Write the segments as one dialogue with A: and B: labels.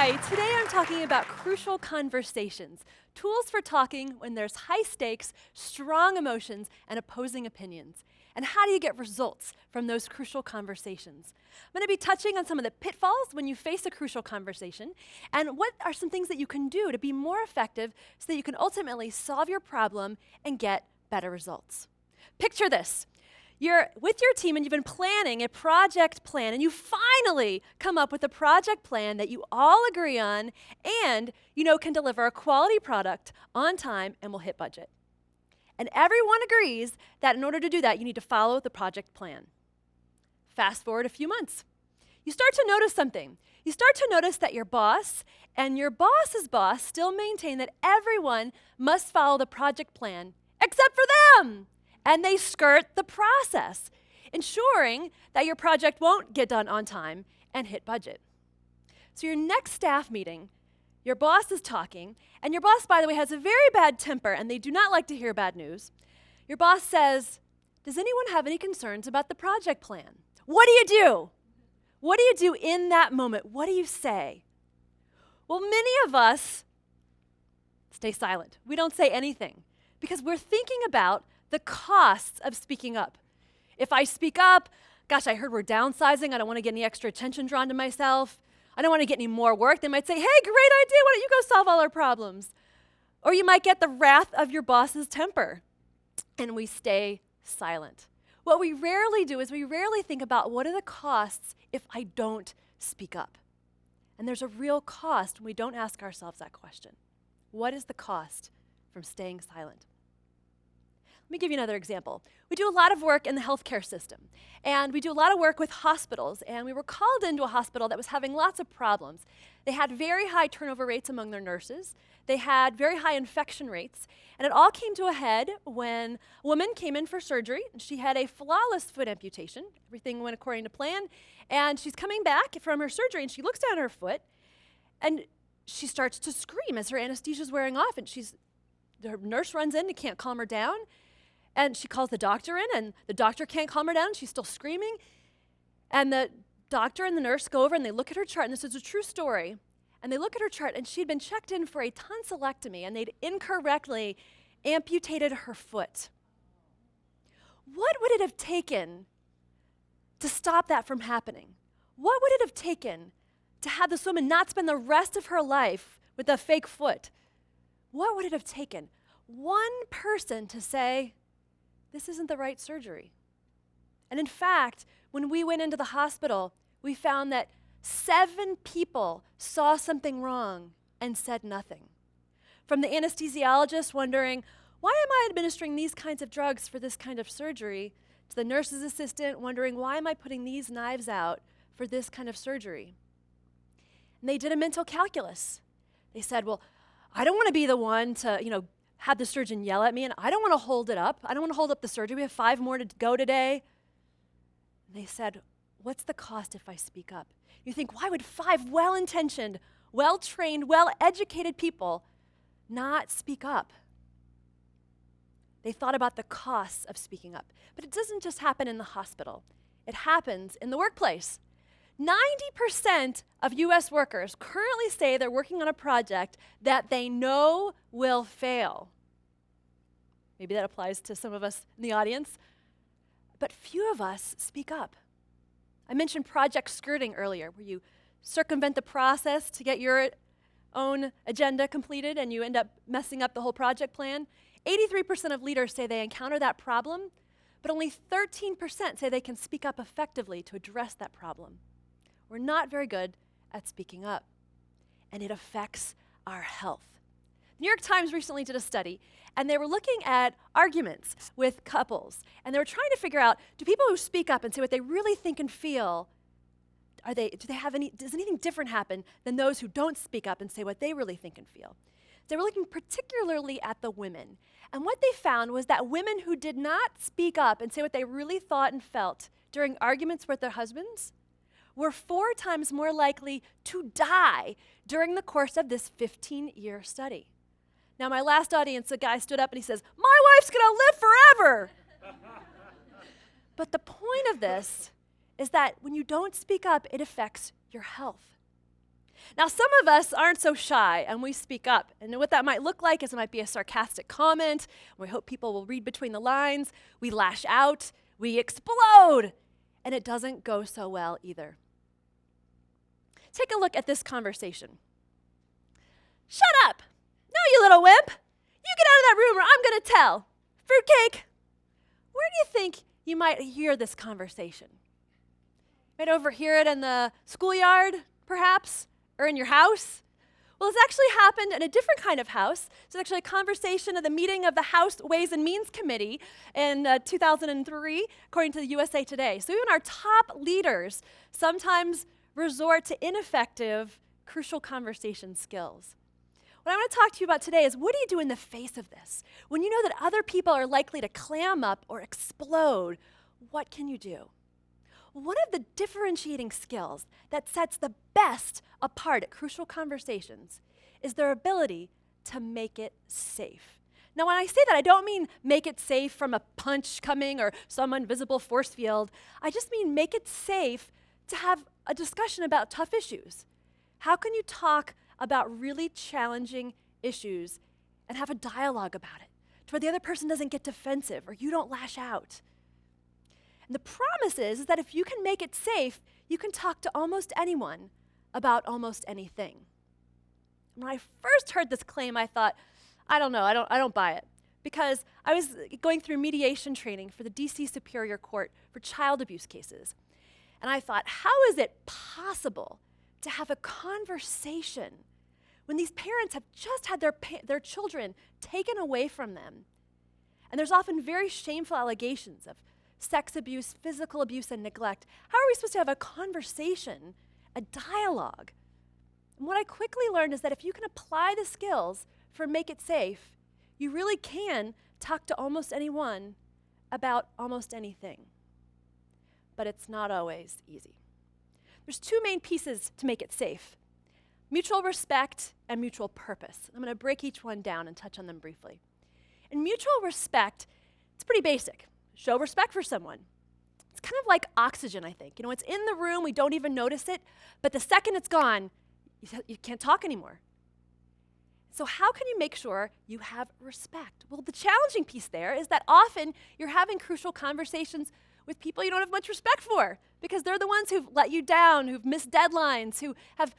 A: Hi, today I'm talking about crucial conversations, tools for talking when there's high stakes, strong emotions, and opposing opinions. And how do you get results from those crucial conversations? I'm going to be touching on some of the pitfalls when you face a crucial conversation, and what are some things that you can do to be more effective so that you can ultimately solve your problem and get better results. Picture this. You're with your team and you've been planning a project plan, and you finally come up with a project plan that you all agree on and you know can deliver a quality product on time and will hit budget. And everyone agrees that in order to do that, you need to follow the project plan. Fast forward a few months. You start to notice something. You start to notice that your boss and your boss's boss still maintain that everyone must follow the project plan except for them. And they skirt the process, ensuring that your project won't get done on time and hit budget. So your next staff meeting, your boss is talking, and your boss, by the way, has a very bad temper, and they do not like to hear bad news. Your boss says, "Does anyone have any concerns about the project plan?" What do you do? What do you do in that moment? What do you say? Well, many of us stay silent. We don't say anything because we're thinking about the costs of speaking up. If I speak up, gosh, I heard we're downsizing. I don't want to get any extra attention drawn to myself. I don't want to get any more work. They might say, "Hey, great idea. Why don't you go solve all our problems?" Or you might get the wrath of your boss's temper, and we stay silent. What we rarely do is we rarely think about what are the costs if I don't speak up. And there's a real cost when we don't ask ourselves that question. What is the cost from staying silent? Let me give you another example. We do a lot of work in the healthcare system, and we do a lot of work with hospitals, and we were called into a hospital that was having lots of problems. They had very high turnover rates among their nurses. They had very high infection rates, and it all came to a head when a woman came in for surgery, and she had a flawless foot amputation. Everything went according to plan, and she's coming back from her surgery, and she looks down at her foot, and she starts to scream as her anesthesia is wearing off, and the nurse runs in and can't calm her down. And she calls the doctor in, and the doctor can't calm her down, and she's still screaming. And the doctor and the nurse go over, and they look at her chart, and this is a true story. And they look at her chart, and she'd been checked in for a tonsillectomy, and they'd incorrectly amputated her foot. What would it have taken to stop that from happening? What would it have taken to have this woman not spend the rest of her life with a fake foot? What would it have taken? One person to say, "This isn't the right surgery." And in fact, when we went into the hospital, we found that 7 people saw something wrong and said nothing. From the anesthesiologist wondering, "Why am I administering these kinds of drugs for this kind of surgery?" to the nurse's assistant wondering, "Why am I putting these knives out for this kind of surgery?" And they did a mental calculus. They said, "Well, I don't want to be the one to, have the surgeon yell at me, and I don't want to hold it up. I don't want to hold up the surgery. We have 5 more to go today." And they said, "What's the cost if I speak up?" You think, why would 5 well-intentioned, well-trained, well-educated people not speak up? They thought about the costs of speaking up. But it doesn't just happen in the hospital. It happens in the workplace. 90% of US workers currently say they're working on a project that they know will fail. Maybe that applies to some of us in the audience. But few of us speak up. I mentioned project skirting earlier, where you circumvent the process to get your own agenda completed and you end up messing up the whole project plan. 83% of leaders say they encounter that problem, but only 13% say they can speak up effectively to address that problem. We're not very good at speaking up, and it affects our health. The New York Times recently did a study, and they were looking at arguments with couples, and they were trying to figure out, do people who speak up and say what they really think and feel, does anything different happen than those who don't speak up and say what they really think and feel? They were looking particularly at the women, and what they found was that women who did not speak up and say what they really thought and felt during arguments with their husbands were 4 times more likely to die during the course of this 15-year study. Now, my last audience, a guy stood up and he says, "My wife's gonna live forever." But the point of this is that when you don't speak up, it affects your health. Now, some of us aren't so shy, and we speak up. And what that might look like is it might be a sarcastic comment. We hope people will read between the lines. We lash out. We explode. And it doesn't go so well either. Take a look at this conversation. Shut up! No, you little wimp! You get out of that room or I'm going to tell. Fruitcake! Where do you think you might hear this conversation? Might overhear it in the schoolyard, perhaps? Or in your house? Well, it's actually happened in a different kind of house. It's actually a conversation at the meeting of the House Ways and Means Committee in 2003, according to the USA Today. So even our top leaders sometimes resort to ineffective, crucial conversation skills. What I want to talk to you about today is, what do you do in the face of this? When you know that other people are likely to clam up or explode, what can you do? One of the differentiating skills that sets the best apart at crucial conversations is their ability to make it safe. Now, when I say that, I don't mean make it safe from a punch coming or some invisible force field. I just mean make it safe to have a discussion about tough issues. How can you talk about really challenging issues and have a dialogue about it to where the other person doesn't get defensive or you don't lash out? And the promise is that if you can make it safe, you can talk to almost anyone about almost anything. When I first heard this claim, I thought, I don't know, I don't buy it. Because I was going through mediation training for the DC Superior Court for child abuse cases. And I thought, how is it possible to have a conversation when these parents have just had their children taken away from them? And there's often very shameful allegations of sex abuse, physical abuse, and neglect. How are we supposed to have a conversation, a dialogue? And what I quickly learned is that if you can apply the skills for Make It Safe, you really can talk to almost anyone about almost anything. But it's not always easy. There's two main pieces to Make It Safe: mutual respect and mutual purpose. I'm going to break each one down and touch on them briefly. In mutual respect, it's pretty basic. Show respect for someone. It's kind of like oxygen, I think. It's in the room, we don't even notice it, but the second it's gone, you can't talk anymore. So how can you make sure you have respect? Well, the challenging piece there is that often you're having crucial conversations with people you don't have much respect for, because they're the ones who've let you down, who've missed deadlines, who have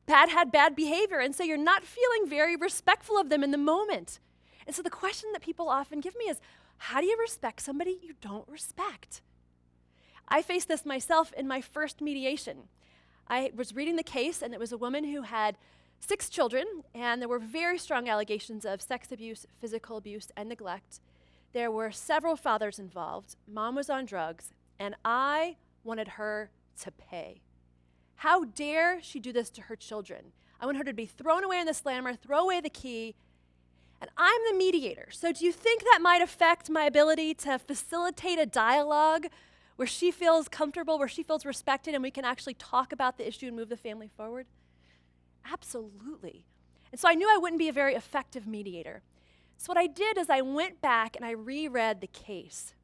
A: had bad behavior, and so you're not feeling very respectful of them in the moment. And so the question that people often give me is, how do you respect somebody you don't respect? I faced this myself in my first mediation. I was reading the case, and it was a woman who had 6 children, and there were very strong allegations of sex abuse, physical abuse, and neglect. There were several fathers involved. Mom was on drugs, and I wanted her to pay. How dare she do this to her children? I want her to be thrown away in the slammer, throw away the key, and I'm the mediator. So do you think that might affect my ability to facilitate a dialogue where she feels comfortable, where she feels respected, and we can actually talk about the issue and move the family forward? Absolutely. And so I knew I wouldn't be a very effective mediator. So what I did is I went back and I reread the case.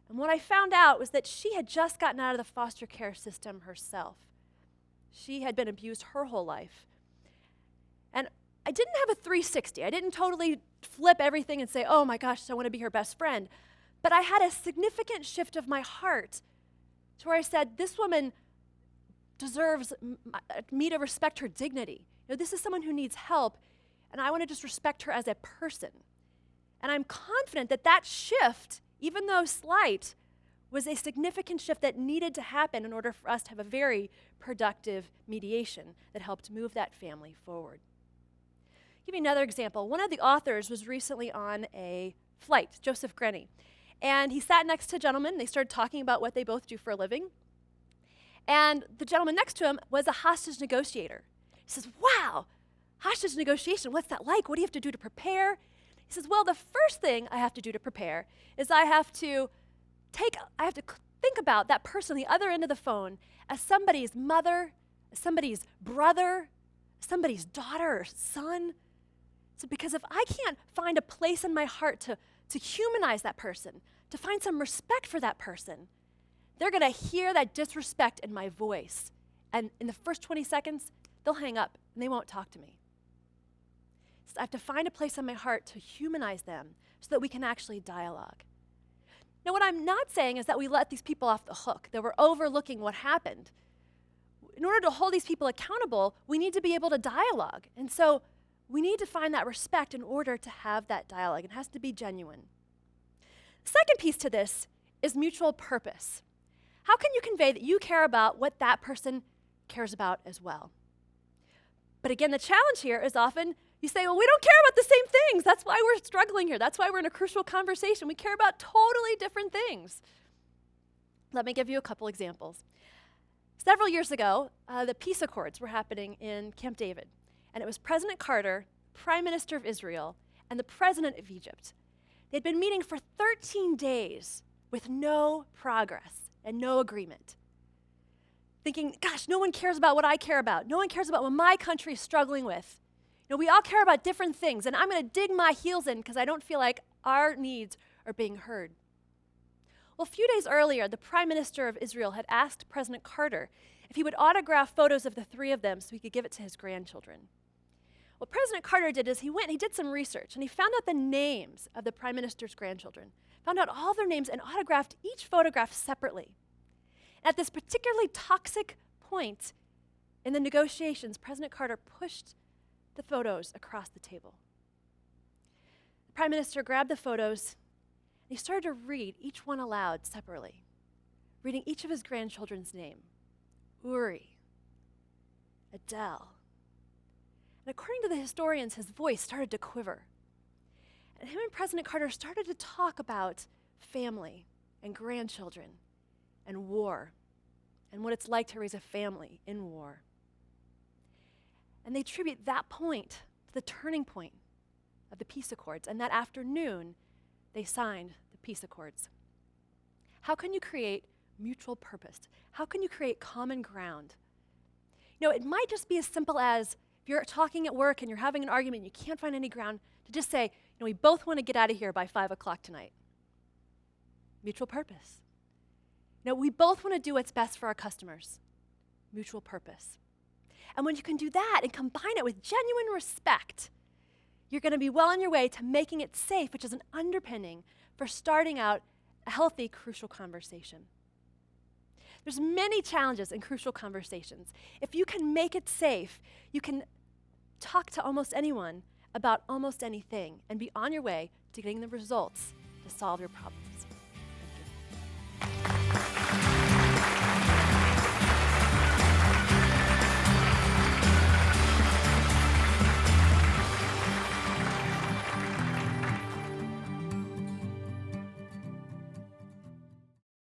A: And what I found out was that she had just gotten out of the foster care system herself. She had been abused her whole life. And I didn't have a 360. I didn't totally flip everything and say, oh my gosh, I want to be her best friend. But I had a significant shift of my heart to where I said, this woman deserves me to respect her dignity. This is someone who needs help, and I want to just respect her as a person. And I'm confident that that shift, even though slight, was a significant shift that needed to happen in order for us to have a very productive mediation that helped move that family forward. I'll give you another example. One of the authors was recently on a flight, Joseph Grenny, and he sat next to a gentleman. They started talking about what they both do for a living. And the gentleman next to him was a hostage negotiator. He says, wow, hostage negotiation, what's that like? What do you have to do to prepare? He says, well, the first thing I have to do to prepare is I have to think about that person on the other end of the phone as somebody's mother, as somebody's brother, somebody's daughter or son. So because if I can't find a place in my heart to humanize that person, to find some respect for that person, they're going to hear that disrespect in my voice. And in the first 20 seconds, they'll hang up and they won't talk to me. So I have to find a place in my heart to humanize them so that we can actually dialogue. Now, what I'm not saying is that we let these people off the hook, that we're overlooking what happened. In order to hold these people accountable, we need to be able to dialogue. And so we need to find that respect in order to have that dialogue. It has to be genuine. The second piece to this is mutual purpose. How can you convey that you care about what that person cares about as well? But again, the challenge here is often you say, well, we don't care about the same things. That's why we're struggling here. That's why we're in a crucial conversation. We care about totally different things. Let me give you a couple examples. Several years ago, the peace accords were happening in Camp David, and it was President Carter, Prime Minister of Israel, and the President of Egypt. They'd been meeting for 13 days with no progress and no agreement. Thinking, gosh, no one cares about what I care about. No one cares about what my country is struggling with. You know, we all care about different things, and I'm going to dig my heels in because I don't feel like our needs are being heard. Well, a few days earlier, the Prime Minister of Israel had asked President Carter if he would autograph photos of the three of them so he could give it to his grandchildren. What President Carter did is he went and he did some research, and he found out the names of the Prime Minister's grandchildren, found out all their names, and autographed each photograph separately. At this particularly toxic point in the negotiations, President Carter pushed the photos across the table. The Prime Minister grabbed the photos and he started to read each one aloud separately, reading each of his grandchildren's name. Uri, Adele. And according to the historians, his voice started to quiver. And him and President Carter started to talk about family and grandchildren and war and what it's like to raise a family in war. And they attribute that point to the turning point of the peace accords. And that afternoon, they signed the peace accords. How can you create mutual purpose? How can you create common ground? You know, it might just be as simple as if you're talking at work and you're having an argument and you can't find any ground, to just say, you know, we both want to get out of here by 5 o'clock tonight. Mutual purpose. You know, we both want to do what's best for our customers. Mutual purpose. And when you can do that and combine it with genuine respect, you're going to be well on your way to making it safe, which is an underpinning for starting out a healthy, crucial conversation. There's many challenges in crucial conversations. If you can make it safe, you can talk to almost anyone about almost anything and be on your way to getting the results to solve your problems.